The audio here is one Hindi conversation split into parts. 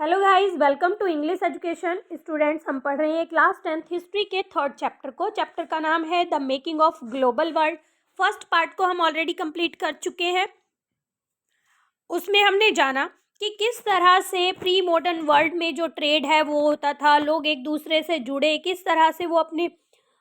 Hello guys, welcome to English education. Students, हम पढ़ रहे हैं क्लास 10th हिस्ट्री के थर्ड चैप्टर को। चैप्टर का नाम है the making of global world. First part को हम ऑलरेडी कंप्लीट कर चुके हैं। उसमें हमने जाना कि किस तरह से प्री मॉडर्न वर्ल्ड में जो ट्रेड है वो होता था, लोग एक दूसरे से जुड़े, किस तरह से वो अपने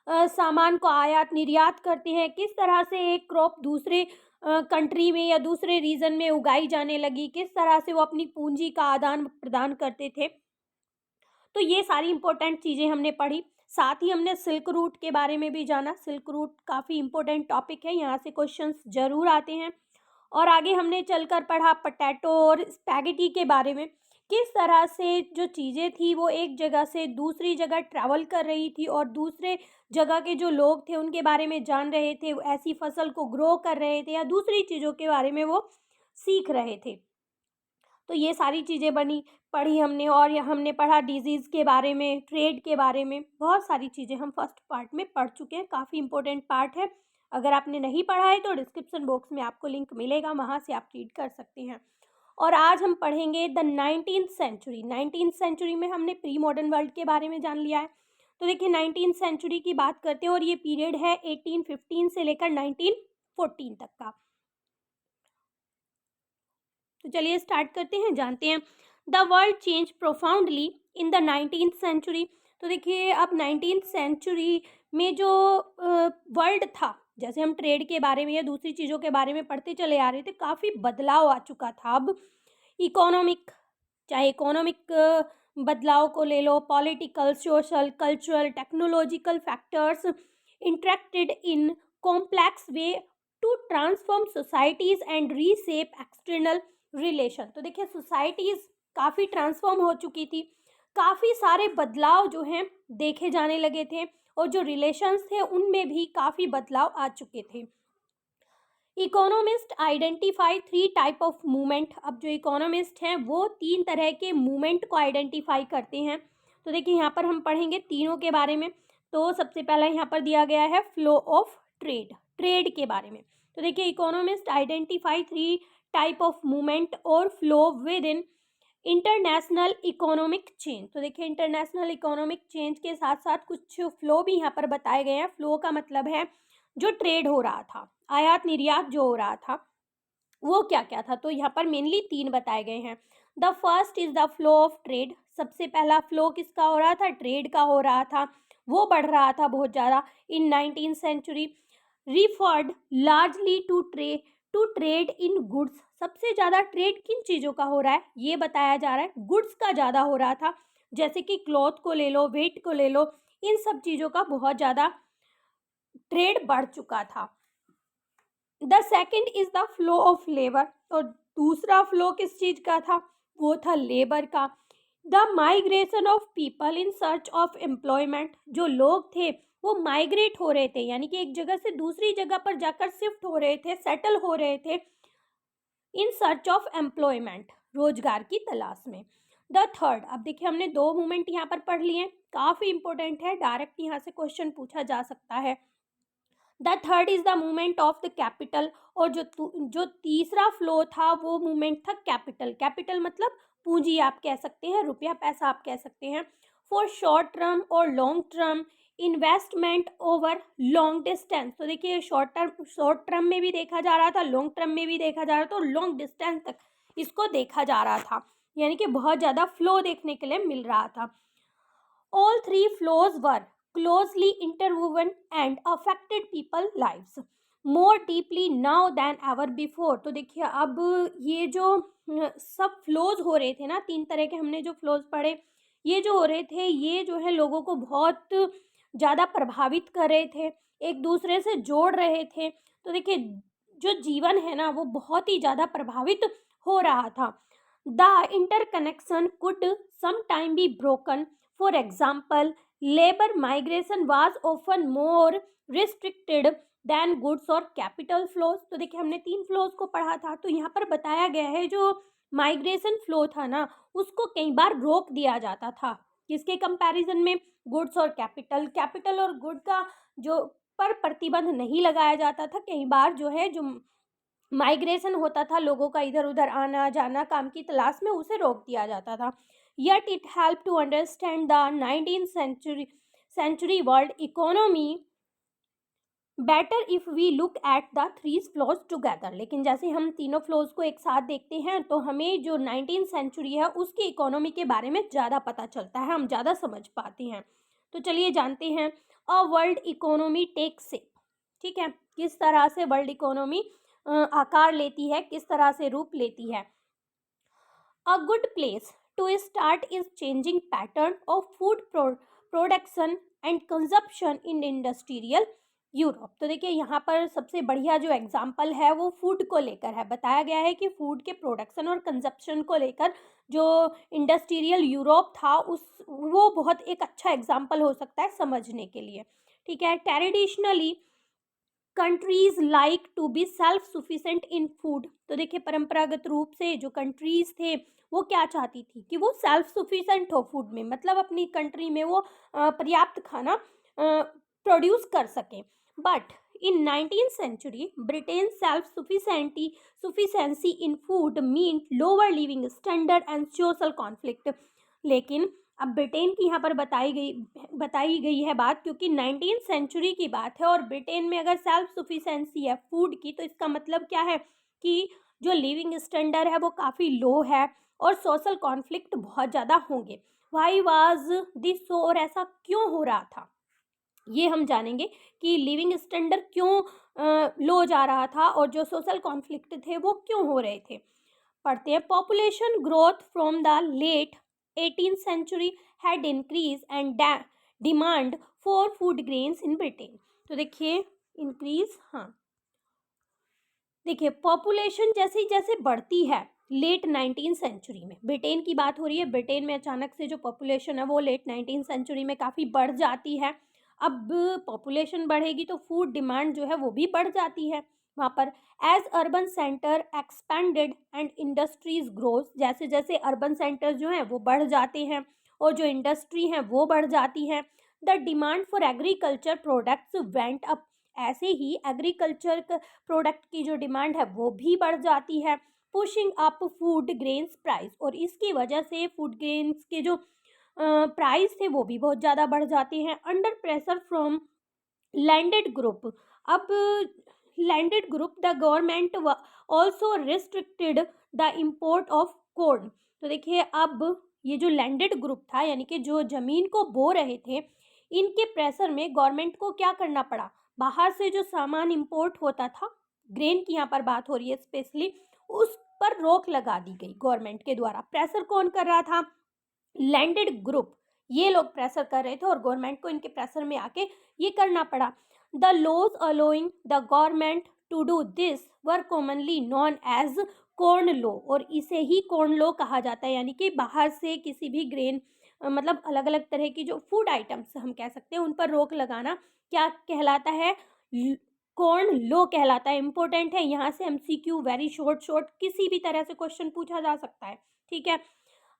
सामान को आयात निर्यात करते हैं, किस तरह से एक क्रॉप दूसरे कंट्री में या दूसरे रीजन में उगाई जाने लगी, किस तरह से वो अपनी पूंजी का आदान प्रदान करते थे। तो ये सारी इंपॉर्टेंट चीज़ें हमने पढ़ी। साथ ही हमने सिल्क रूट के बारे में भी जाना। सिल्क रूट काफ़ी इंपॉर्टेंट टॉपिक है, यहाँ से क्वेश्चंस जरूर आते हैं। और आगे हमने चलकर पढ़ा पोटैटो और स्पैगेटी के बारे में, किस तरह से जो चीज़ें थी वो एक जगह से दूसरी जगह ट्रैवल कर रही थी और दूसरे जगह के जो लोग थे उनके बारे में जान रहे थे, ऐसी फसल को ग्रो कर रहे थे या दूसरी चीज़ों के बारे में वो सीख रहे थे। तो ये सारी चीज़ें पढ़ी हमने। और यह हमने पढ़ा डिजीज़ के बारे में, ट्रेड के बारे में, बहुत सारी चीज़ें हम फर्स्ट पार्ट में पढ़ चुके हैं। काफ़ी इंपॉर्टेंट पार्ट है। अगर आपने नहीं पढ़ा है तो डिस्क्रिप्शन बॉक्स में आपको लिंक मिलेगा, वहाँ से आप रीड कर सकते हैं। और आज हम पढ़ेंगे the 19th century. 19th century में हमने प्री मॉडर्न वर्ल्ड के बारे में जान लिया है। तो देखिए 19th सेंचुरी की बात करते हैं और ये पीरियड है 1815 से लेकर 1914 तक का। तो चलिए स्टार्ट करते हैं, जानते हैं। The world change profoundly in the 19th century. तो देखिए अब 19th सेंचुरी में जो वर्ल्ड था, जैसे हम ट्रेड के बारे में या दूसरी चीज़ों के बारे में पढ़ते चले आ रहे थे, काफ़ी बदलाव आ चुका था। अब इकोनॉमिक, चाहे इकोनॉमिक बदलाव को ले लो, political, social, cultural, technological factors interacted in complex way to transform societies and reshape external relation. तो देखिए सोसाइटीज़ काफ़ी ट्रांसफॉर्म हो चुकी थी, काफ़ी सारे बदलाव जो हैं देखे जाने लगे थे और जो रिलेशंस थे उनमें भी काफ़ी बदलाव आ चुके थे। Economist identify 3 type of movement. अब जो इकोनॉमिस्ट हैं वो 3 तरह के मूवमेंट को आइडेंटिफाई करते हैं। तो देखिए यहाँ पर हम पढ़ेंगे तीनों के बारे में। तो सबसे पहला यहाँ पर दिया गया है फ्लो ऑफ ट्रेड, ट्रेड के बारे में। तो देखिए economist identify 3 type of movement और flow within international economic change. तो देखिए इंटरनेशनल इकोनॉमिक चेंज के साथ साथ कुछ फ्लो भी यहाँ पर बताए गए हैं। फ्लो का मतलब है जो ट्रेड हो रहा था, आयात निर्यात जो हो रहा था वो क्या क्या था। तो यहाँ पर मेनली 3 बताए गए हैं। The first is the flow of trade. सबसे पहला फ्लो किसका हो रहा था? ट्रेड का हो रहा था, वो बढ़ रहा था बहुत ज़्यादा in 19th century. Referred largely to trade in goods. सबसे ज़्यादा ट्रेड किन चीज़ों का हो रहा है ये बताया जा रहा है, गुड्स का ज़्यादा हो रहा था। जैसे कि क्लॉथ को ले लो, वेट को ले लो, इन सब चीज़ों का बहुत ज़्यादा ट्रेड बढ़ चुका था। The second is the flow of labour. और दूसरा फ्लो किस चीज का था? वो था लेबर का। The migration of people in search of employment. जो लोग थे वो माइग्रेट हो रहे थे, यानी कि एक जगह से दूसरी जगह पर जाकर शिफ्ट हो रहे थे, सेटल हो रहे थे इन सर्च ऑफ एम्प्लॉयमेंट, रोजगार की तलाश में। द थर्ड, अब देखिए हमने 2 मूवमेंट यहाँ पर पढ़ लिए, काफी इंपॉर्टेंट है, डायरेक्ट यहाँ से क्वेश्चन पूछा जा सकता है। The third is the movement of the capital. और जो तीसरा फ्लो था वो मूवमेंट था कैपिटल। कैपिटल मतलब पूंजी आप कह सकते हैं, रुपया पैसा आप कह सकते हैं। फॉर शॉर्ट टर्म और long term investment over long distance. तो देखिए शॉर्ट टर्म में भी देखा जा रहा था, लॉन्ग टर्म में भी देखा जा रहा था और लॉन्ग डिस्टेंस तक इसको देखा जा रहा था, यानी कि बहुत ज़्यादा फ्लो देखने के लिए मिल रहा था। All 3 flows were closely interwoven and affected people's lives more deeply now than ever before। तो देखिए अब ये जो सब फ्लोज हो रहे थे ना, 3 तरह के हमने जो फ्लोज पढ़े, ये जो हो रहे थे ये जो है लोगों को बहुत ज़्यादा प्रभावित कर रहे थे, एक दूसरे से जोड़ रहे थे। तो देखिए जो जीवन है ना वो बहुत ही ज़्यादा प्रभावित हो रहा था। The interconnection could sometime be broken। For example, labor migration was often more restricted than goods or capital flows। तो देखिए हमने 3 फ्लोज को पढ़ा था, तो यहाँ पर बताया गया है जो माइग्रेशन फ्लो था ना उसको कई बार रोक दिया जाता था। किसके कंपैरिजन में? गुड्स और कैपिटल। कैपिटल और गुड का जो पर प्रतिबंध नहीं लगाया जाता था, कई बार जो है जो माइग्रेशन होता था लोगों का इधर उधर आना जाना काम की तलाश में, उसे रोक दिया जाता था। yet it helped to understand the 19th century world economy better if we look at the three flows together. लेकिन जैसे हम तीनों फ्लोज को एक साथ देखते हैं तो हमें जो 19th सेंचुरी है उसकी इकोनॉमी के बारे में ज़्यादा पता चलता है, हम ज़्यादा समझ पाते हैं। तो चलिए जानते हैं a world economy take shape. ठीक है, किस तरह से वर्ल्ड इकोनॉमी आकार लेती है, किस तरह से रूप लेती है। A good place to start is changing pattern of food production and consumption in industrial Europe. तो देखिए यहाँ पर सबसे बढ़िया जो एग्जाम्पल है वो फूड को लेकर है। बताया गया है कि फूड के प्रोडक्शन और कंजप्शन को लेकर जो इंडस्ट्रियल यूरोप था वो बहुत एक अच्छा एग्जाम्पल हो सकता है समझने के लिए। ठीक है, traditionally countries like to be self sufficient in food. तो देखिए परंपरागत रूप से जो कंट्रीज थे वो क्या चाहती थी कि वो सेल्फ सुफिशेंट हो फूड में, मतलब अपनी कंट्री में वो पर्याप्त खाना प्रोड्यूस कर सकें। But in 19th century Britain self sufficiency in food mean lower living standard and social conflict. लेकिन अब ब्रिटेन की यहाँ पर बताई गई है बात, क्योंकि 19th सेंचुरी की बात है और ब्रिटेन में अगर सेल्फ सुफिशेंसी है फूड की तो इसका मतलब क्या है कि जो लिविंग स्टैंडर्ड है वो काफ़ी लो है और सोशल कॉन्फ्लिक्ट बहुत ज़्यादा होंगे। वाई वाज दिस सो, और ऐसा क्यों हो रहा था ये हम जानेंगे कि लिविंग स्टैंडर्ड क्यों लो जा रहा था और जो सोशल कॉन्फ्लिक्ट थे वो क्यों हो रहे थे। पढ़ते हैं population growth from the late 18th century had increased and demand for food grains in Britain। तो देखिए इंक्रीज, हाँ देखिए पॉपुलेशन जैसे जैसे बढ़ती है लेट 19th सेंचुरी में, ब्रिटेन की बात हो रही है, ब्रिटेन में अचानक से जो पॉपुलेशन है वो लेट 19th सेंचुरी में काफ़ी बढ़ जाती है। अब पॉपुलेशन बढ़ेगी तो फूड डिमांड जो है वो भी बढ़ जाती है वहाँ पर। As urban centre expanded and industries growth, जैसे जैसे अर्बन सेंटर जो हैं वो बढ़ जाते हैं और जो इंडस्ट्री हैं वो बढ़ जाती हैं। The demand for agriculture products went up, ऐसे ही एग्रीकल्चर प्रोडक्ट की जो डिमांड है वो भी बढ़ जाती है। Pushing up food grains price, और इसकी वजह से फूड ग्रेन्स के जो प्राइस थे वो भी बहुत ज़्यादा बढ़ जाते हैं। Under pressure from landed group, अब landed group the government also restricted the import of corn. तो देखिए अब ये जो लैंडेड ग्रुप था यानी कि जो ज़मीन को बो रहे थे, इनके प्रेशर में गवर्नमेंट को क्या करना पड़ा, बाहर से जो सामान इंपोर्ट होता था, ग्रेन की यहाँ पर बात हो रही है स्पेशली, उस पर रोक लगा दी गई गवर्नमेंट के द्वारा। प्रेशर कौन कर रहा था, लैंडेड ग्रुप, ये लोग प्रेशर कर रहे थे और गवर्नमेंट को इनके प्रेशर में आके ये करना पड़ा। The laws allowing the government to do this were commonly known as corn law, और इसे ही कॉर्न लॉ कहा जाता है, यानी कि बाहर से किसी भी ग्रेन मतलब अलग अलग तरह की जो फूड आइटम्स हम कह सकते हैं उन पर रोक लगाना क्या कहलाता है, कॉर्न लॉ कहलाता है। इंपॉर्टेंट है, यहाँ से एमसीक्यू वेरी शॉर्ट किसी भी तरह से क्वेश्चन पूछा जा सकता है। ठीक है,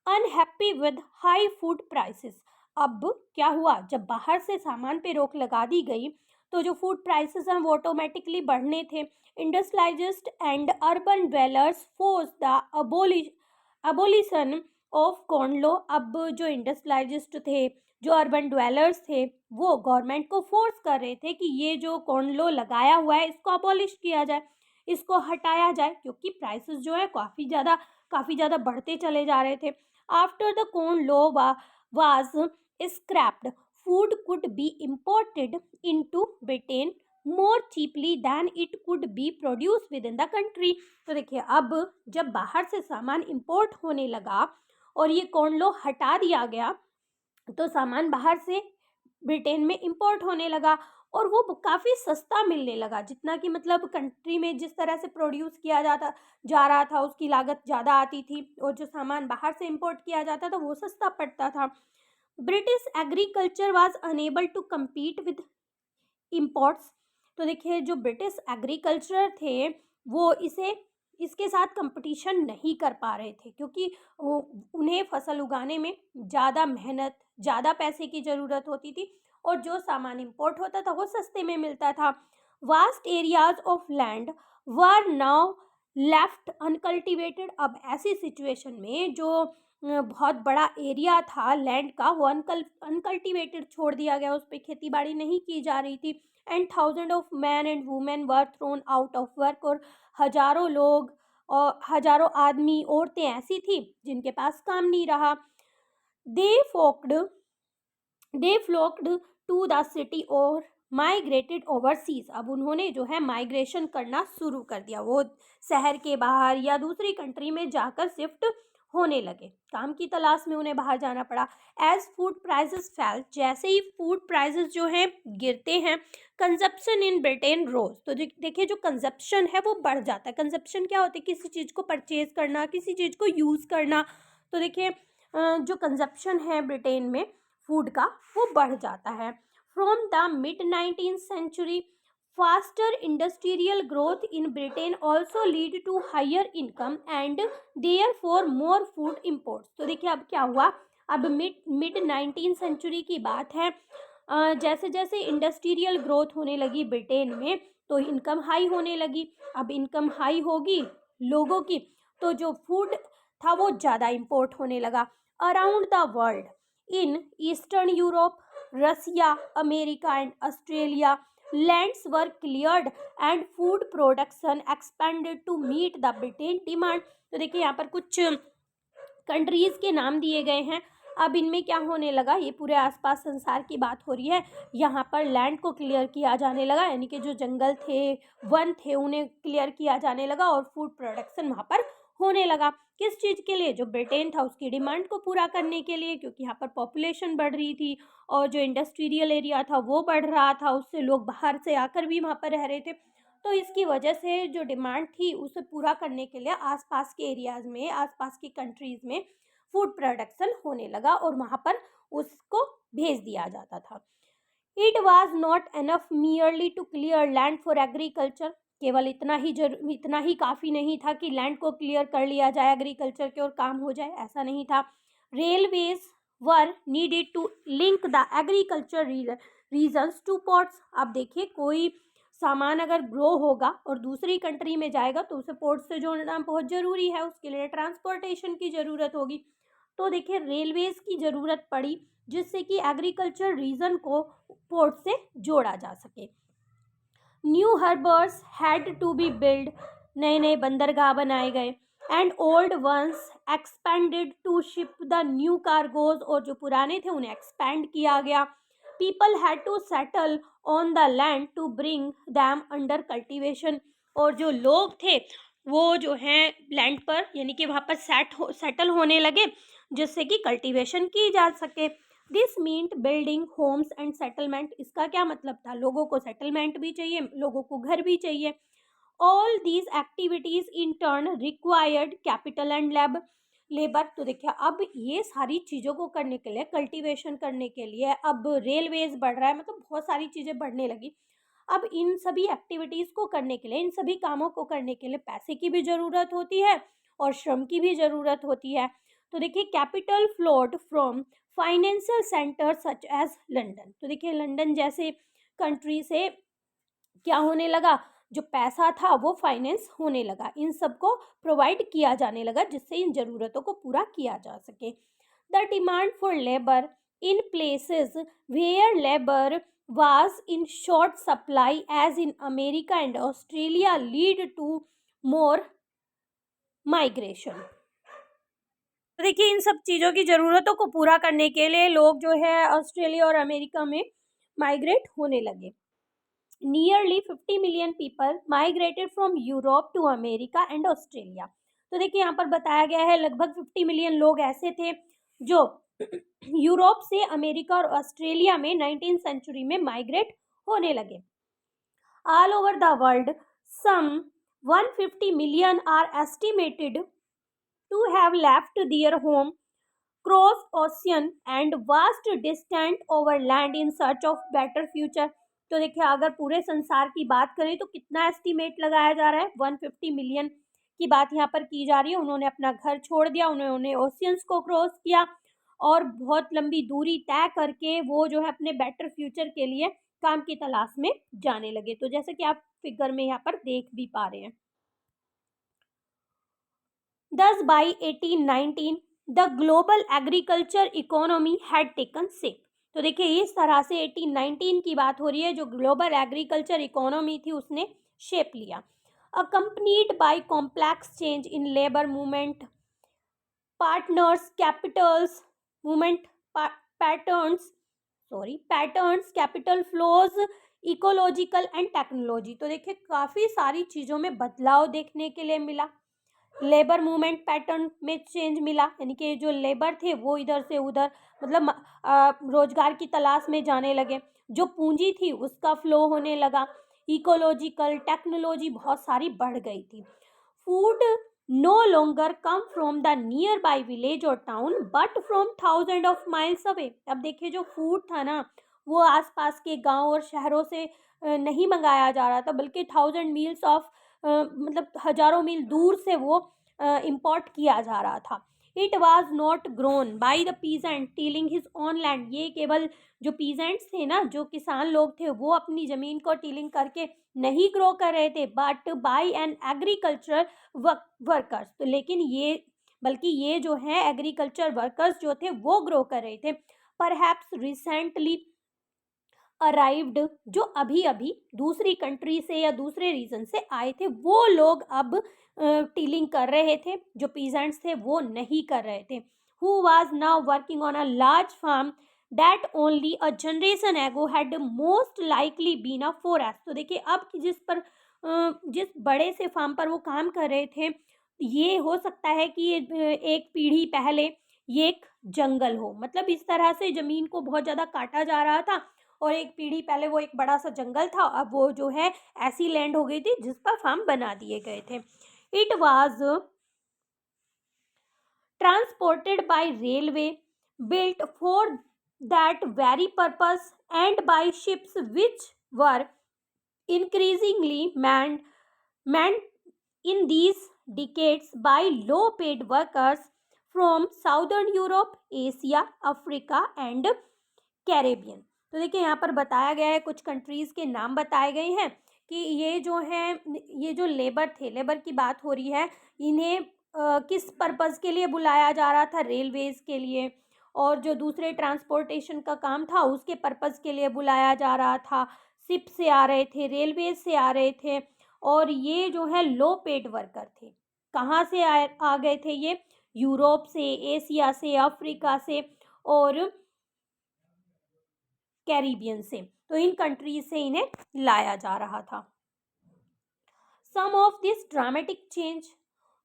unhappy with high food prices, अब क्या हुआ, जब बाहर से सामान पे रोक लगा दी गई तो जो फूड प्राइसेस हैं वो ऑटोमेटिकली बढ़ने थे। Industrialist and urban dwellers force the abolition of corn law, अब जो इंडस्ट्रियलिस्ट थे, जो अर्बन ड्वेलर्स थे, वो गवर्नमेंट को फोर्स कर रहे थे कि ये जो कॉर्न लॉ लगाया हुआ है इसको अबॉलिश किया जाए, इसको हटाया जाए, क्योंकि प्राइसेस जो है काफ़ी ज़्यादा बढ़ते चले जा रहे थे। After the corn law was scraped, food could be imported into Britain more cheaply than it could be produced within the country। तो देखिए अब जब बाहर से सामान इंपोर्ट होने लगा और ये कॉर्न लॉ हटा दिया गया तो सामान बाहर से ब्रिटेन में इंपोर्ट होने लगा और वो काफ़ी सस्ता मिलने लगा, जितना कि मतलब कंट्री में जिस तरह से प्रोड्यूस किया जा रहा था उसकी लागत ज़्यादा आती थी और जो सामान बाहर से इंपोर्ट किया जाता था वो सस्ता पड़ता था। British agriculture was unable to compete with imports, तो देखिए जो ब्रिटिश एग्रीकल्चर थे वो इसके साथ कंपटीशन नहीं कर पा रहे थे, क्योंकि उन्हें फसल उगाने में ज़्यादा मेहनत, ज़्यादा पैसे की ज़रूरत होती थी और जो सामान इंपोर्ट होता था वो सस्ते में मिलता था। Vast areas of land were now left uncultivated, अब ऐसी सिचुएशन में जो बहुत बड़ा एरिया था लैंड का, वो अनकल्टिवेटेड छोड़ दिया गया, उस पर खेती बाड़ी नहीं की जा रही थी। And thousand of man and women were thrown out of work, और हजारों लोग और हजारों आदमी औरतें ऐसी थी जिनके पास काम नहीं रहा। दे फोक्ड दे फ्लोक्ड टू द सिटी और माइग्रेटेड ओवरसीज। अब उन्होंने जो है माइग्रेशन करना शुरू कर दिया, वो शहर के बाहर या दूसरी कंट्री में जाकर शिफ्ट होने लगे, काम की तलाश में उन्हें बाहर जाना पड़ा। एज फूड प्राइसेस फैल, जैसे ही फूड प्राइसेस जो हैं गिरते हैं, कंजप्शन इन ब्रिटेन रोज। तो देखिए जो कंजप्शन है वो बढ़ जाता है। कंजप्शन क्या होता है? किसी चीज़ को परचेज करना, किसी चीज़ को यूज़ करना। तो देखिए जो कंजप्शन है ब्रिटेन में फूड का, वो बढ़ जाता है। From the mid 19th century, faster industrial growth in Britain also lead to higher income and therefore more food imports. तो देखिए अब क्या हुआ, अब मिड 19th सेंचुरी की बात है। जैसे जैसे इंडस्ट्रियल ग्रोथ होने लगी ब्रिटेन में, तो इनकम हाई होने लगी। अब इनकम हाई होगी लोगों की, तो जो फूड था वो ज़्यादा इम्पोर्ट होने लगा। Around the world, in Eastern Europe, Russia, America and Australia, lands were cleared and food production expanded to meet the Britain demand। तो देखिए यहाँ पर कुछ कंट्रीज के नाम दिए गए हैं। अब इनमें क्या होने लगा, ये पूरे आसपास संसार की बात हो रही है, यहाँ पर लैंड को क्लियर किया जाने लगा, यानी कि जो जंगल थे, वन थे, उन्हें क्लियर किया जाने लगा और फूड प्रोडक्शन वहाँ पर होने लगा। किस चीज़ के लिए? जो ब्रिटेन था उसकी डिमांड को पूरा करने के लिए, क्योंकि यहाँ पर पॉपुलेशन बढ़ रही थी और जो इंडस्ट्रियल एरिया था वो बढ़ रहा था, उससे लोग बाहर से आकर भी वहाँ पर रह रहे थे। तो इसकी वजह से जो डिमांड थी उसे पूरा करने के लिए आसपास के एरियाज़ में, आसपास की कंट्रीज़ में फूड प्रोडक्शन होने लगा और वहाँ पर उसको भेज दिया जाता था। It was not enough merely to clear land for agriculture. केवल इतना ही काफ़ी नहीं था कि लैंड को क्लियर कर लिया जाए एग्रीकल्चर के और काम हो जाए, ऐसा नहीं था। Railways were needed to link the agriculture regions to ports. अब देखिए कोई सामान अगर ग्रो होगा और दूसरी कंट्री में जाएगा तो उसे पोर्ट से जोड़ना बहुत ज़रूरी है, उसके लिए ट्रांसपोर्टेशन की ज़रूरत होगी। तो देखिए रेलवेज की ज़रूरत पड़ी जिससे कि एग्रीकल्चर रीजन को पोर्ट से जोड़ा जा सके। New harbours had to be build, नए नए बंदरगाह बनाए गए। And old ones expanded to ship the new cargoes, और जो पुराने थे उन्हें एक्सपेंड किया गया। People had to settle on the land to bring them under cultivation, और जो लोग थे वो जो हैं लैंड पर यानी कि वहाँ पर सेटल होने लगे जिससे कि कल्टीवेशन की जा सके। This meant building homes and settlement. इसका क्या मतलब था? लोगों को सेटलमेंट भी चाहिए, लोगों को घर भी चाहिए। All these activities in turn required capital and labour. तो देखिए अब ये सारी चीज़ों को करने के लिए, कल्टीवेशन करने के लिए, अब रेलवेज बढ़ रहा है, मतलब बहुत सारी चीज़ें बढ़ने लगी। अब इन सभी एक्टिविटीज़ को करने के लिए, इन सभी कामों को करने के लिए पैसे की भी ज़रूरत होती है और श्रम की भी ज़रूरत होती है। तो देखिए capital flowed from financial centre such as London. तो देखिए लंदन जैसे कंट्री से क्या होने लगा, जो पैसा था वो फाइनेंस होने लगा, इन सबको प्रोवाइड किया जाने लगा जिससे इन ज़रूरतों को पूरा किया जा सके। The demand for labour in places where labour was in short supply as in America and Australia lead to more migration। तो देखिए इन सब चीज़ों की ज़रूरतों को पूरा करने के लिए लोग जो है ऑस्ट्रेलिया और अमेरिका में माइग्रेट होने लगे। Nearly 50 million people migrated from Europe to America and Australia. तो देखिए यहाँ पर बताया गया है लगभग 50 मिलियन लोग ऐसे थे जो यूरोप से अमेरिका और ऑस्ट्रेलिया में 19th सेंचुरी में माइग्रेट होने लगे। All over the world some 150 million are estimated to have left their home cross ocean and vast distant over land in search of better future. तो देखिए अगर पूरे संसार की बात करें तो कितना एस्टिमेट लगाया जा रहा है, 150 मिलियन की बात यहाँ पर की जा रही है। उन्होंने अपना घर छोड़ दिया, उन्होंने ओशियंस को क्रॉस किया और बहुत लंबी दूरी तय करके वो जो है अपने बेटर फ्यूचर के लिए काम की तलाश में जाने लगे। तो जैसे कि आप फिगर में यहाँ पर देख भी पा रहे हैं। Thus by 1819 the global agriculture economy had taken shape. तो देखिए इस तरह से 1819 की बात हो रही है, जो ग्लोबल एग्रीकल्चर इकोनॉमी थी उसने शेप लिया। Accompanied by complex change in labour movement, partners, Capitals movement patterns, capital flows, ecological and technology. तो देखिए काफ़ी सारी चीज़ों में बदलाव देखने के लिए मिला। लेबर मूवमेंट पैटर्न में चेंज मिला, यानी कि जो लेबर थे वो इधर से उधर मतलब रोजगार की तलाश में जाने लगे। जो पूंजी थी उसका फ्लो होने लगा। इकोलॉजिकल, टेक्नोलॉजी बहुत सारी बढ़ गई थी। Food no longer come from the nearby village or town but from thousands of miles away। अब देखिए जो फूड था ना वो आसपास के गांव और शहरों से नहीं मंगाया जा रहा था, बल्कि 1000 मील्स ऑफ मतलब हजारों मील दूर से वो इम्पोर्ट किया जा रहा था। It was not grown by the peasant tilling his own land. ये केवल जो पीजेंट्स थे ना, जो किसान लोग थे, वो अपनी ज़मीन को टीलिंग करके नहीं ग्रो कर रहे थे, but by an agriculture workers. तो लेकिन ये बल्कि ये जो है एग्रीकल्चर वर्कर्स जो थे वो ग्रो कर रहे थे। परहैप्स रिसेंटली अराइव्ड, जो अभी अभी दूसरी कंट्री से या दूसरे रीजन से आए थे, वो लोग अब टीलिंग कर रहे थे, जो पीजेंट्स थे वो नहीं कर रहे थे। Who was now working on a large farm that only a generation ago had most likely been a forest. तो देखिए अब जिस बड़े से फार्म पर वो काम कर रहे थे, ये हो सकता है कि ये एक पीढ़ी पहले ये एक जंगल हो। मतलब इस तरह से जमीन को बहुत ज़्यादा काटा जा रहा था और एक पीढ़ी पहले वो एक बड़ा सा जंगल था, अब वो जो है ऐसी लैंड हो गई थी जिस पर फार्म बना दिए गए थे। It was transported by railway built for that very purpose and by ships which were increasingly manned in these decades by low paid workers from southern Europe, Asia, Africa and Caribbean. तो देखिए यहाँ पर बताया गया है, कुछ कंट्रीज़ के नाम बताए गए हैं कि ये जो है, ये जो लेबर थे, लेबर की बात हो रही है, इन्हें किस पर्पज़ के लिए बुलाया जा रहा था, रेलवेज़ के लिए, और जो दूसरे ट्रांसपोर्टेशन का काम था उसके पर्पज़ के लिए बुलाया जा रहा था। शिप से आ रहे थे, रेलवेज से आ रहे थे, और ये जो है लो पेड वर्कर थे। कहाँ से आ गए थे ये? यूरोप से, एशिया से, अफ्रीका से और कैरिबियन से। तो इन कंट्रीज से इन्हें लाया जा रहा था। Some of this dramatic change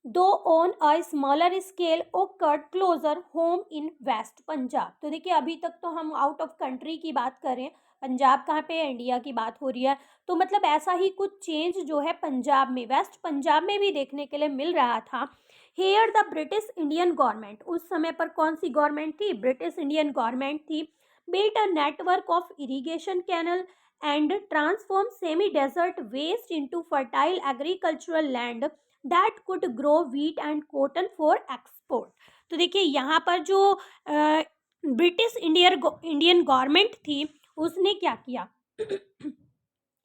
though on a smaller scale occurred closer home in West Punjab. तो देखिए अभी तक तो हम आउट ऑफ कंट्री की बात कर रहे हैं, पंजाब कहाँ पे है, इंडिया की बात हो रही है। तो मतलब ऐसा ही कुछ चेंज जो है पंजाब में, वेस्ट पंजाब में भी देखने के लिए मिल रहा था। Here the British Indian government, उस समय पर कौन सी गवर्नमेंट थी? ब्रिटिश इंडियन गवर्नमेंट थी। built a network of irrigation canal and transformed semi-desert waste into fertile agricultural land that could grow wheat and cotton for export। तो देखिए यहाँ पर जो ब्रिटिश इंडियन गवर्नमेंट थी उसने क्या किया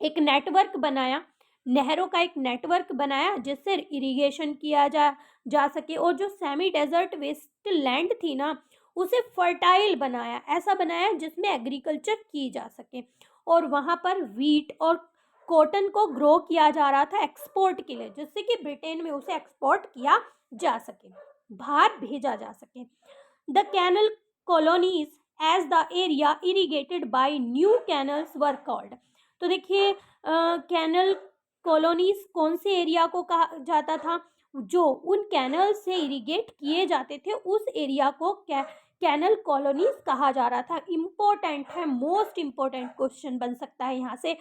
एक नेटवर्क बनाया, नहरों का एक नेटवर्क बनाया जिससे इरिगेशन किया जा सके, और जो सेमी डेजर्ट वेस्ट लैंड थी ना उसे फर्टाइल बनाया, ऐसा बनाया जिसमें एग्रीकल्चर की जा सके, और वहाँ पर वीट और कॉटन को ग्रो किया जा रहा था एक्सपोर्ट के लिए, जिससे कि ब्रिटेन में उसे एक्सपोर्ट किया जा सके, बाहर भेजा जा सके। The canal colonies as the area irrigated by new canals were called. तो देखिए कैनल कॉलोनीज कौन से एरिया को कहा जाता था? जो उन कैनल से इरीगेट किए जाते थे उस एरिया को कैनल कॉलोनीज कहा जा रहा था। इम्पोर्टेंट है, मोस्ट इम्पोर्टेंट क्वेश्चन बन सकता है यहाँ से।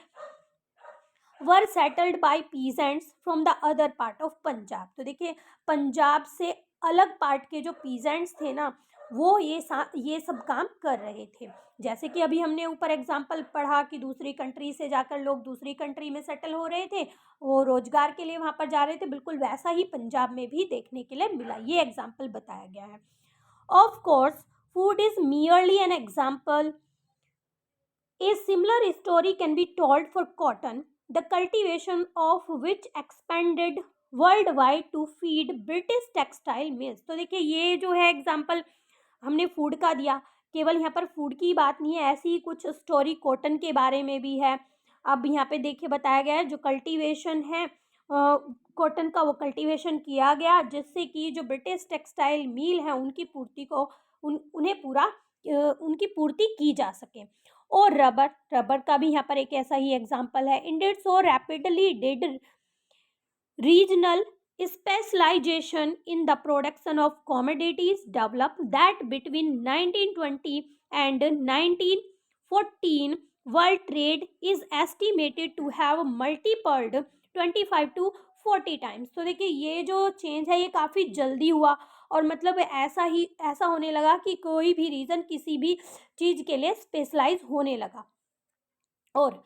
Were settled by peasants from the other part of Punjab. तो देखिए पंजाब से अलग पार्ट के जो पीजेंट्स थे ना वो ये सब काम कर रहे थे। जैसे कि अभी हमने ऊपर एग्जाम्पल पढ़ा कि दूसरी कंट्री से जाकर लोग दूसरी कंट्री में सेटल हो रहे थे, वो रोजगार के लिए वहाँ पर जा रहे थे, बिल्कुल वैसा ही पंजाब में भी देखने के लिए मिला, ये एग्जाम्पल बताया गया है। Of course food is merely an example. A similar story can be told for cotton, the cultivation of which expanded worldwide to feed British textile mills. तो देखिए ये जो है एग्जाम्पल हमने फूड का दिया, केवल यहाँ पर फूड की बात नहीं है, ऐसी ही कुछ स्टोरी कॉटन के बारे में भी है। अब यहाँ पे देखिए बताया गया है जो कल्टीवेशन है कॉटन का, वो कल्टीवेशन किया गया जिससे कि जो ब्रिटिश टेक्सटाइल मिल है उनकी पूर्ति को उन्हें पूरा उनकी पूर्ति की जा सके। और रबर का भी यहाँ पर एक ऐसा ही एग्जाम्पल है। Indeed so rapidly did regional specialization in the production of commodities developed that between 1920 and 1914 world trade is estimated to have multiplied 25 to 40 times। तो देखिए ये जो चेंज है ये काफ़ी जल्दी हुआ और मतलब ऐसा होने लगा कि कोई भी रीज़न किसी भी चीज़ के लिए स्पेशलाइज होने लगा। और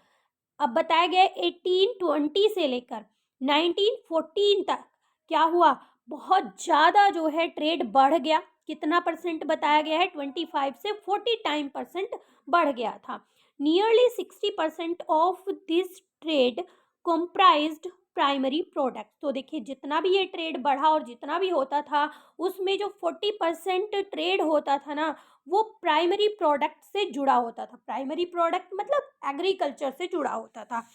अब बताया गया 1820 से लेकर 1914 तक क्या हुआ, बहुत ज़्यादा जो है ट्रेड बढ़ गया। कितना परसेंट बताया गया है, 25 से 40 टाइम परसेंट बढ़ गया था। Nearly 60% of this trade comprised primary product. तो देखिए जितना भी ये ट्रेड बढ़ा और जितना भी होता था उसमें जो 40% ट्रेड होता था ना वो प्राइमरी प्रोडक्ट से जुड़ा होता था। प्राइमरी प्रोडक्ट मतलब एग्रीकल्चर से जुड़ा होता था।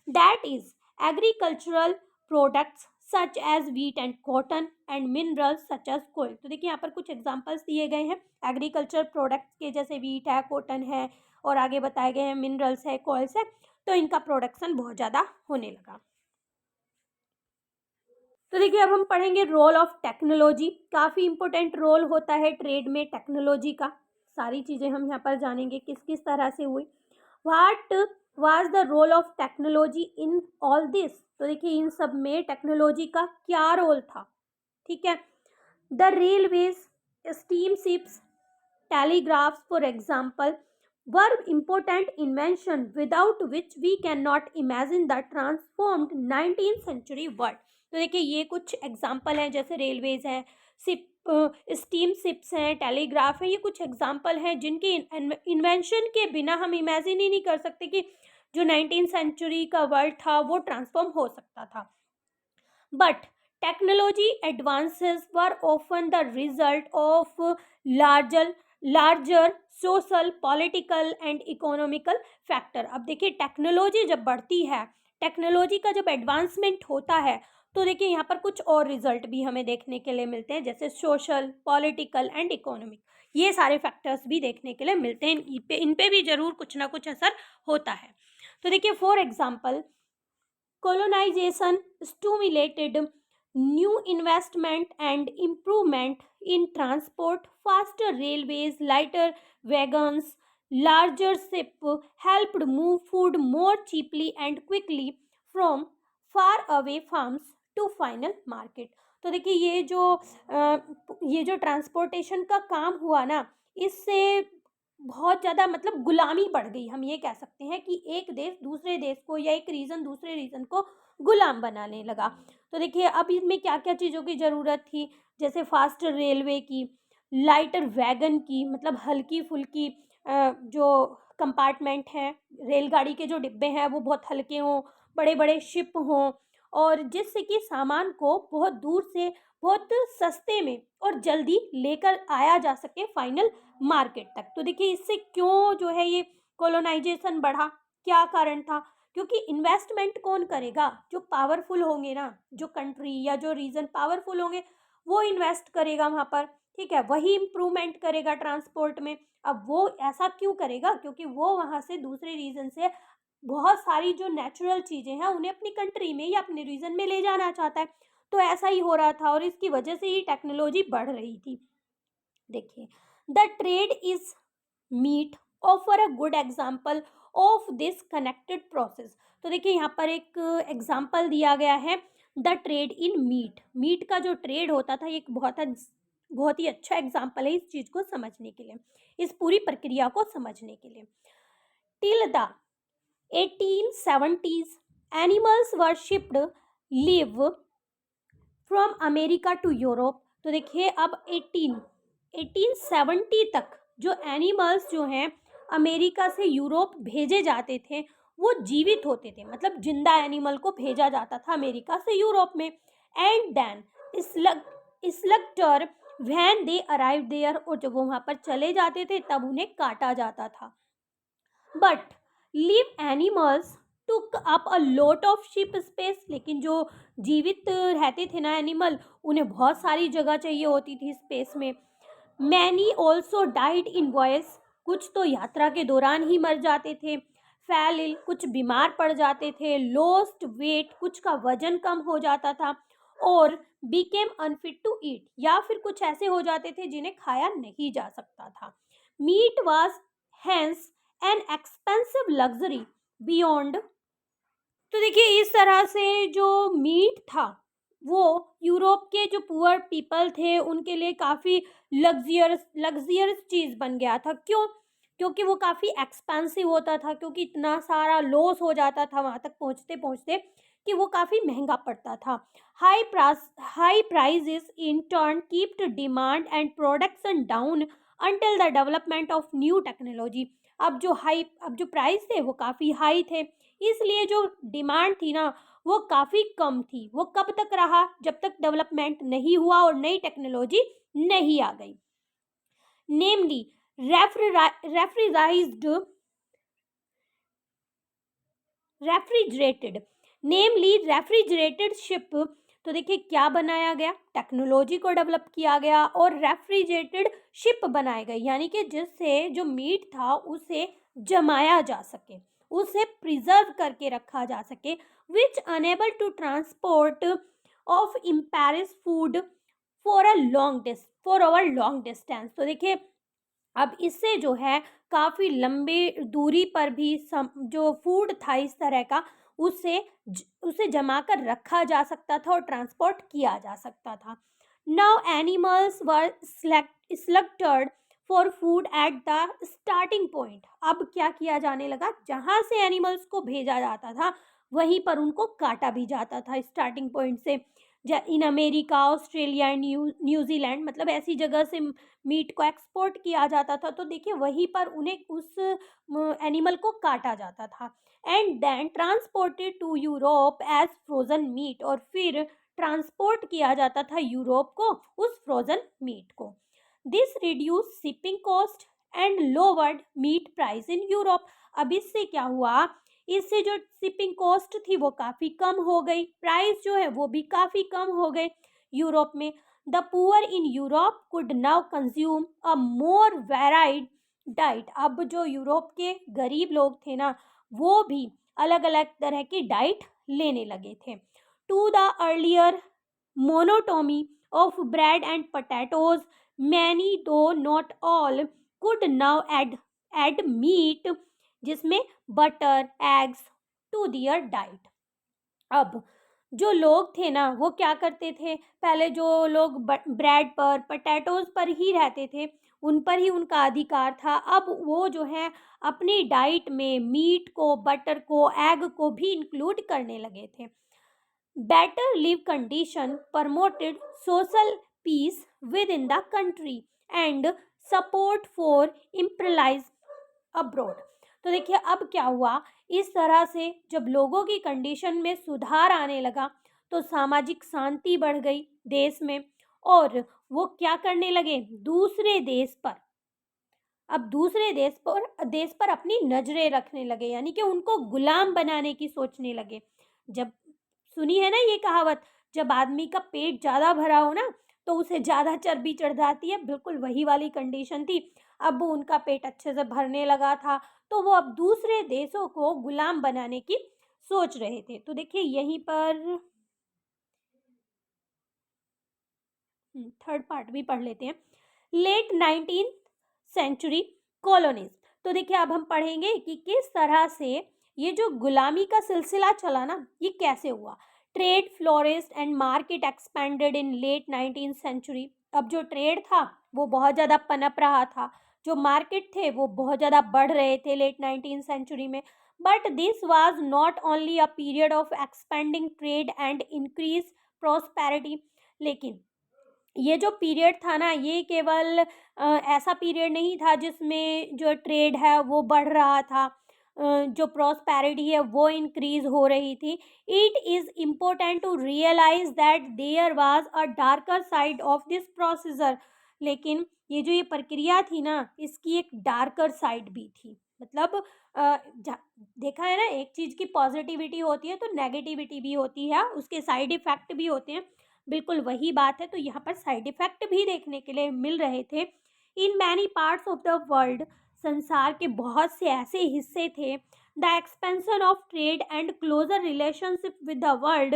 That is agricultural products such as wheat and cotton and minerals such as coal. तो देखिए यहाँ पर कुछ एग्जांपल्स दिए गए हैं एग्रीकल्चर प्रोडक्ट्स के, जैसे व्हीट है, कॉटन है और आगे बताए गए हैं मिनरल्स है, कोल्स है। तो इनका प्रोडक्शन बहुत ज़्यादा होने लगा। तो देखिए अब हम पढ़ेंगे रोल ऑफ टेक्नोलॉजी। काफ़ी इंपॉर्टेंट रोल होता है ट्रेड में टेक्नोलॉजी का। सारी चीज़ें हम यहाँ पर जानेंगे किस किस तरह से हुई। What was the role of technology in all this. तो देखिए इन सब में टेक्नोलॉजी का क्या रोल था, ठीक है। The railways, steam ships, telegraphs for example were important invention without which we cannot imagine the transformed 19th century world। तो देखिए ये कुछ एग्जाम्पल हैं, जैसे रेलवेज हैं, स्टीम शिप्स हैं, टेलीग्राफ है, ये कुछ एग्जाम्पल हैं जिनके इन्वेंशन के बिना हम इमेजिन ही नहीं कर सकते कि जो 19th सेंचुरी का वर्ल्ड था वो ट्रांसफॉर्म हो सकता था। But technology advances were often the result of larger social, political and economical factor। अब देखिए टेक्नोलॉजी जब बढ़ती है, टेक्नोलॉजी का जब एडवांसमेंट होता है तो देखिए यहाँ पर कुछ और रिजल्ट भी हमें देखने के लिए मिलते हैं, जैसे सोशल, पॉलिटिकल एंड इकोनॉमिक। ये सारे फैक्टर्स भी देखने के लिए मिलते हैं, इन पे भी जरूर कुछ ना कुछ असर होता है। तो देखिए for example colonization stimulated new investment and improvement in transport. Faster railways, lighter wagons, larger ship helped move food more cheaply and quickly from far away farms to final market। तो देखिए ये जो ट्रांसपोर्टेशन का काम हुआ ना, इससे बहुत ज़्यादा मतलब गुलामी बढ़ गई। हम ये कह सकते हैं कि एक देश दूसरे देश को या एक रीजन दूसरे रीजन को गुलाम बनाने लगा। तो देखिए अब इसमें क्या क्या चीज़ों की ज़रूरत थी, जैसे फास्ट रेलवे की, लाइटर वैगन की, मतलब हल्की फुल्की जो कंपार्टमेंट हैं, रेलगाड़ी के जो डिब्बे हैं वो बहुत हल्के हों, बड़े बड़े शिप हों, और जिससे कि सामान को बहुत दूर से बहुत सस्ते में और जल्दी लेकर आया जा सके फाइनल मार्केट तक। तो देखिए इससे क्यों जो है ये कॉलोनाइजेशन बढ़ा, क्या कारण था, क्योंकि इन्वेस्टमेंट कौन करेगा, जो पावरफुल होंगे ना, जो कंट्री या जो रीजन पावरफुल होंगे वो इन्वेस्ट करेगा वहाँ पर, ठीक है, वही इम्प्रूवमेंट करेगा ट्रांसपोर्ट में। अब वो ऐसा क्यों करेगा, क्योंकि वो वहाँ से दूसरे रीजन से बहुत सारी जो नेचुरल चीज़ें हैं उन्हें अपनी कंट्री में या अपने रीजन में ले जाना चाहता है। तो ऐसा ही हो रहा था और इसकी वजह से ही टेक्नोलॉजी बढ़ रही थी। देखिए the trade is meat offer a good example of this connected process. तो देखिए यहाँ पर एक एग्जाम्पल दिया गया है, the trade in meat. Meat का जो ट्रेड होता था, एक बहुत ही अच्छा एग्जाम्पल है इस चीज़ को समझने के लिए, इस पूरी प्रक्रिया को समझने के लिए। Till the 1870s animals were shipped live from America to Europe. तो देखिए अब 1870 तक जो एनिमल्स जो हैं अमेरिका से यूरोप भेजे जाते थे वो जीवित होते थे, मतलब जिंदा एनिमल को भेजा जाता था अमेरिका से यूरोप में। And then slaughter when they arrive there, और जब वो वहाँ पर चले जाते थे तब उन्हें काटा जाता था। But live animals took up a lot of ship space, लेकिन जो जीवित रहते थे ना एनिमल, उन्हें बहुत सारी जगह चाहिए होती थी स्पेस में। Many also died in voice, कुछ तो यात्रा के दौरान ही मर जाते थे। फेल इल, कुछ बीमार पड़ जाते थे। लॉस्ट वेट, कुछ का वजन कम हो जाता था। और बिकेम अनफिट टू ईट, या फिर कुछ ऐसे हो जाते थे जिन्हें खाया नहीं जा सकता था। Meat was hence an expensive luxury beyond. तो देखिए इस तरह से जो मीट था वो यूरोप के जो पुअर पीपल थे उनके लिए काफ़ी लग्जियरस चीज़ बन गया था। क्यों? क्योंकि वो काफ़ी एक्सपेंसिव होता था, क्योंकि इतना सारा लॉस हो जाता था वहाँ तक पहुँचते पहुँचते कि वो काफ़ी महंगा पड़ता था। High prices in turn kept demand and production down until the development of new technology. अब जो प्राइस थे वो काफ़ी हाई थे, इसलिए जो डिमांड थी ना वो काफ़ी कम थी। वो कब तक रहा? जब तक डेवलपमेंट नहीं हुआ और नई टेक्नोलॉजी नहीं आ गई। नेमली रेफ्रिजराइज्ड रेफ्रिजरेटेड नेमली रेफ्रिजरेटेड शिप। तो देखिए क्या बनाया गया? टेक्नोलॉजी को डेवलप किया गया और रेफ्रिजरेटेड शिप बनाए गए, यानी कि जिससे जो मीट था उसे जमाया जा सके, उसे प्रिजर्व करके रखा जा सके, which enable to transport of इम्पेरिस food for our long distance. तो देखिए अब इससे जो है काफ़ी लंबे दूरी पर भी जो फूड था इस तरह का उसे जमा कर रखा जा सकता था और ट्रांसपोर्ट किया जा सकता था। Now animals were slaughtered for food at the starting point. अब क्या किया जाने लगा? जहाँ से एनिमल्स को भेजा जाता था वहीं पर उनको काटा भी जाता था स्टार्टिंग पॉइंट से। In America, Australia and New Zealand, मतलब ऐसी जगह से मीट को एक्सपोर्ट किया जाता था। तो देखिए वहीं पर उन्हें उस एनिमल को काटा जाता था and then transported to Europe as frozen meat, और फिर ट्रांसपोर्ट किया जाता था यूरोप को उस फ्रोजन मीट को। This reduce shipping cost and lowered meat price in Europe. अब इससे क्या हुआ? इससे जो शिपिंग कॉस्ट थी वो काफ़ी कम हो गई, प्राइस जो है वो भी काफ़ी कम हो गए यूरोप में। The poor in Europe could now consume a more varied diet. अब जो यूरोप के गरीब लोग थे ना वो भी अलग अलग तरह की डाइट लेने लगे थे। To the earlier monotony of bread and potatoes many though not all could now add meat, जिसमें butter eggs to their diet. अब जो लोग थे ना वो क्या करते थे? पहले जो लोग ब्रेड पर, पोटैटोज पर ही रहते थे, उन पर ही उनका अधिकार था। अब वो जो है अपनी डाइट में मीट को, बटर को, एग को भी इंक्लूड करने लगे थे। Better live condition promoted social peace within the country and support for imperialism abroad. तो देखिए अब क्या हुआ? इस तरह से जब लोगों की कंडीशन में सुधार आने लगा तो सामाजिक शांति बढ़ गई देश में, और वो क्या करने लगे? दूसरे देश पर, अब दूसरे देश पर अपनी नजरें रखने लगे, यानी कि उनको गुलाम बनाने की सोचने लगे। जब सुनी है ना ये कहावत, जब आदमी का पेट ज़्यादा भरा हो ना तो उसे ज़्यादा चर्बी चढ़ जाती है, बिल्कुल वही वाली कंडीशन थी। अब वो उनका पेट अच्छे से भरने लगा था तो वो अब दूसरे देशों को गुलाम बनाने की सोच रहे थे। तो देखिए यहीं पर थर्ड पार्ट भी पढ़ लेते हैं। Late 19th century colonies. तो देखिए अब हम पढ़ेंगे कि किस तरह से ये जो गुलामी का सिलसिला चला ना ये कैसे हुआ। Trade flourished and market expanded in late 19th century. अब जो ट्रेड था वो बहुत ज़्यादा पनप रहा था, जो मार्केट थे वो बहुत ज़्यादा बढ़ रहे थे लेट 19th सेंचुरी में। But this was not only a period of expanding trade and increase prosperity. लेकिन ये जो पीरियड था ना ये केवल ऐसा पीरियड नहीं था जिसमें जो ट्रेड है वो बढ़ रहा था, जो प्रॉस्पेरिटी है वो इंक्रीज हो रही थी। It is important to realise that there was a darker side of this procedure. लेकिन ये जो ये प्रक्रिया थी ना, इसकी एक डार्कर साइड भी थी। मतलब देखा है ना, एक चीज़ की पॉजिटिविटी होती है तो नेगेटिविटी भी होती है, उसके साइड इफ़ेक्ट भी होते हैं। बिल्कुल वही बात है, तो यहाँ पर साइड इफ़ेक्ट भी देखने के लिए मिल रहे थे। In many parts of the world, संसार के बहुत से ऐसे हिस्से थे, the expansion of trade and closer relationship with the world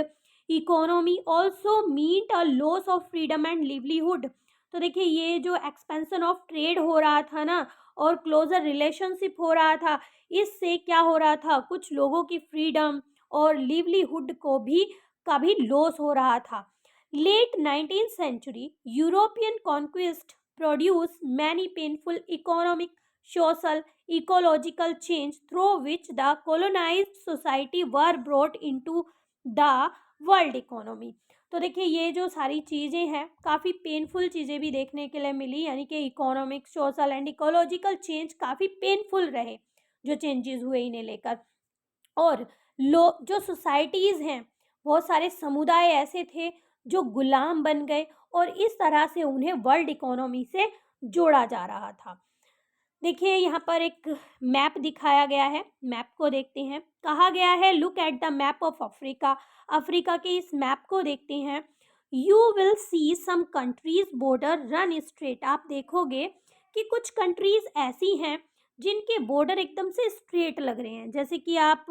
economy also meet a loss of freedom and livelihood. तो देखिए, ये जो एक्सपेंशन ऑफ ट्रेड हो रहा था ना, और क्लोजर रिलेशनशिप हो रहा था, इससे क्या हो रहा था, कुछ लोगों की फ्रीडम और लिवलीहुड को भी का भी लॉस हो रहा था। Late 19th century European conquest produce many painful economic, social, ecological change through which the colonized society were brought into the world economy। तो देखिए, ये जो सारी चीज़ें हैं, काफ़ी पेनफुल चीज़ें भी देखने के लिए मिली, यानी कि economic, social and ecological change काफ़ी पेनफुल रहे जो चेंजेस हुए इन्हें लेकर। और जो सोसाइटीज़ हैं, बहुत सारे समुदाय ऐसे थे जो गुलाम बन गए, और इस तरह से उन्हें वर्ल्ड इकोनॉमी से जोड़ा जा रहा था। देखिए, यहाँ पर एक मैप दिखाया गया है, मैप को देखते हैं। कहा गया है, look at the map of Africa. Africa के इस मैप को देखते हैं। You will see some countries border run straight. आप देखोगे कि कुछ कंट्रीज ऐसी हैं जिनके बॉर्डर एकदम से स्ट्रेट लग रहे हैं, जैसे कि आप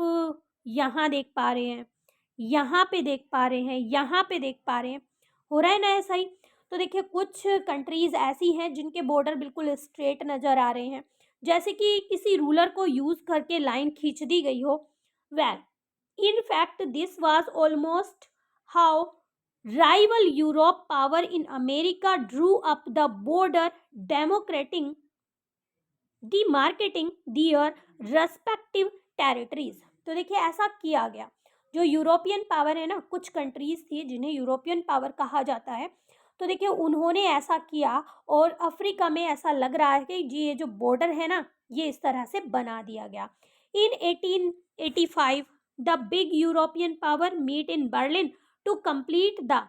यहाँ देख पा रहे हैं, यहाँ पे देख पा रहे हैं, यहाँ पे देख पा रहे हैं, हो रहा है ना ऐसा ही। तो देखिए, कुछ कंट्रीज़ ऐसी हैं जिनके बॉर्डर बिल्कुल स्ट्रेट नज़र आ रहे हैं, जैसे कि किसी रूलर को यूज़ करके लाइन खींच दी गई हो। Well, in fact this was almost how rival Europe power in America drew up the border demarcating demarcating their respective territories। तो देखिए, ऐसा किया गया। जो यूरोपियन पावर है ना, कुछ कंट्रीज थी जिन्हें यूरोपियन पावर कहा जाता है, तो देखिए उन्होंने ऐसा किया, और अफ्रीका में ऐसा लग रहा है कि जी ये जो बॉर्डर है ना, ये इस तरह से बना दिया गया। In 1885 the big European power meet in Berlin to complete the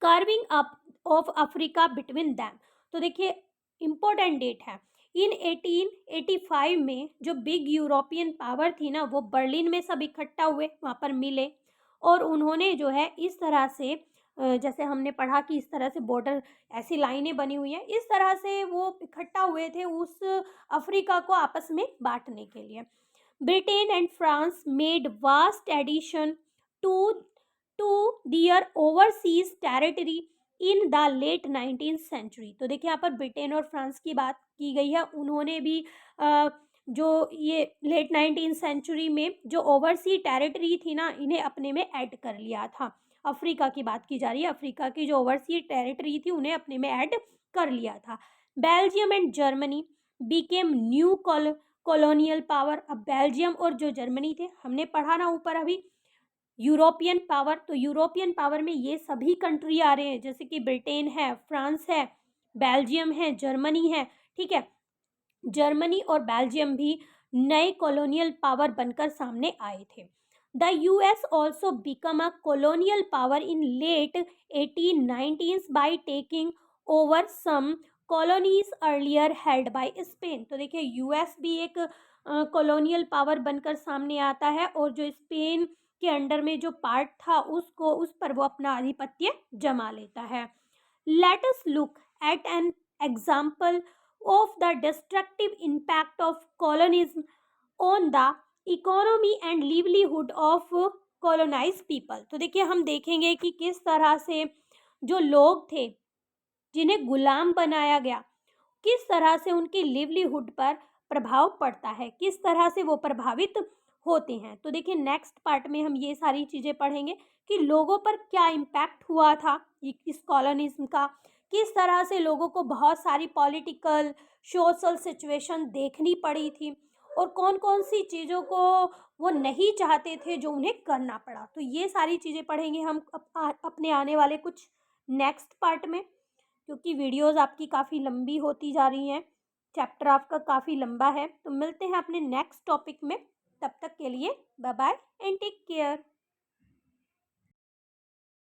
carving up of Africa between them. तो देखिए, इम्पोर्टेंट डेट है। इन 1885 में जो बिग यूरोपियन पावर थी ना, वो बर्लिन में सब इकट्ठा हुए, वहाँ पर मिले, और उन्होंने जो है इस तरह से जैसे हमने पढ़ा कि इस तरह से बॉर्डर, ऐसी लाइनें बनी हुई हैं, इस तरह से वो इकट्ठा हुए थे उस अफ्रीका को आपस में बांटने के लिए। Britain and France made vast addition to to their overseas territory in the late 19th century. तो देखिए, यहाँ पर ब्रिटेन और फ्रांस की बात की गई है। उन्होंने भी जो ये लेट 19th सेंचुरी में जो ओवरसी टेरिटरी थी ना, इन्हें अपने में ऐड कर लिया था। अफ्रीका की बात की जा रही है, अफ्रीका की जो ओवरसी टेरिटरी थी उन्हें अपने में ऐड कर लिया था। Belgium and Germany became new colonial power. अब बेल्जियम और जो जर्मनी थे, हमने पढ़ा ना ऊपर अभी, यूरोपियन पावर, तो यूरोपियन पावर में ये सभी कंट्री आ रहे हैं, जैसे कि ब्रिटेन है, फ्रांस है, बेल्जियम है, जर्मनी है। ठीक है, जर्मनी और बेल्जियम भी नए कॉलोनियल पावर बनकर सामने आए थे। The US also become a colonial power in late 1890s by taking over some colonies earlier held by Spain. तो देखिए, यूएस भी एक कॉलोनियल पावर बनकर सामने आता है, और जो स्पेन के अंडर में जो पार्ट था उसको, उस पर वो अपना आधिपत्य जमा लेता है। Let us look at an example of the destructive impact of colonialism on the economy and livelihood of colonized people। तो देखिए, हम देखेंगे कि किस तरह से जो लोग थे जिन्हें गुलाम बनाया गया, किस तरह से उनकी लिवलीहुड पर प्रभाव पड़ता है, किस तरह से वो प्रभावित होते हैं। तो देखिए, नेक्स्ट पार्ट में हम ये सारी चीज़ें पढ़ेंगे कि लोगों पर क्या इम्पैक्ट हुआ था इस कॉलोनिज्म का, किस तरह से लोगों को बहुत सारी पॉलिटिकल, सोशल सिचुएशन देखनी पड़ी थी, और कौन कौन सी चीज़ों को वो नहीं चाहते थे जो उन्हें करना पड़ा। तो ये सारी चीज़ें पढ़ेंगे हम अपने आने वाले कुछ नेक्स्ट पार्ट में, क्योंकि वीडियोस आपकी काफ़ी लंबी होती जा रही हैं। चैप्टर आपका काफ़ी लंबा है। तो मिलते हैं अपने नेक्स्ट टॉपिक में, तब तक के लिए bye bye and take care.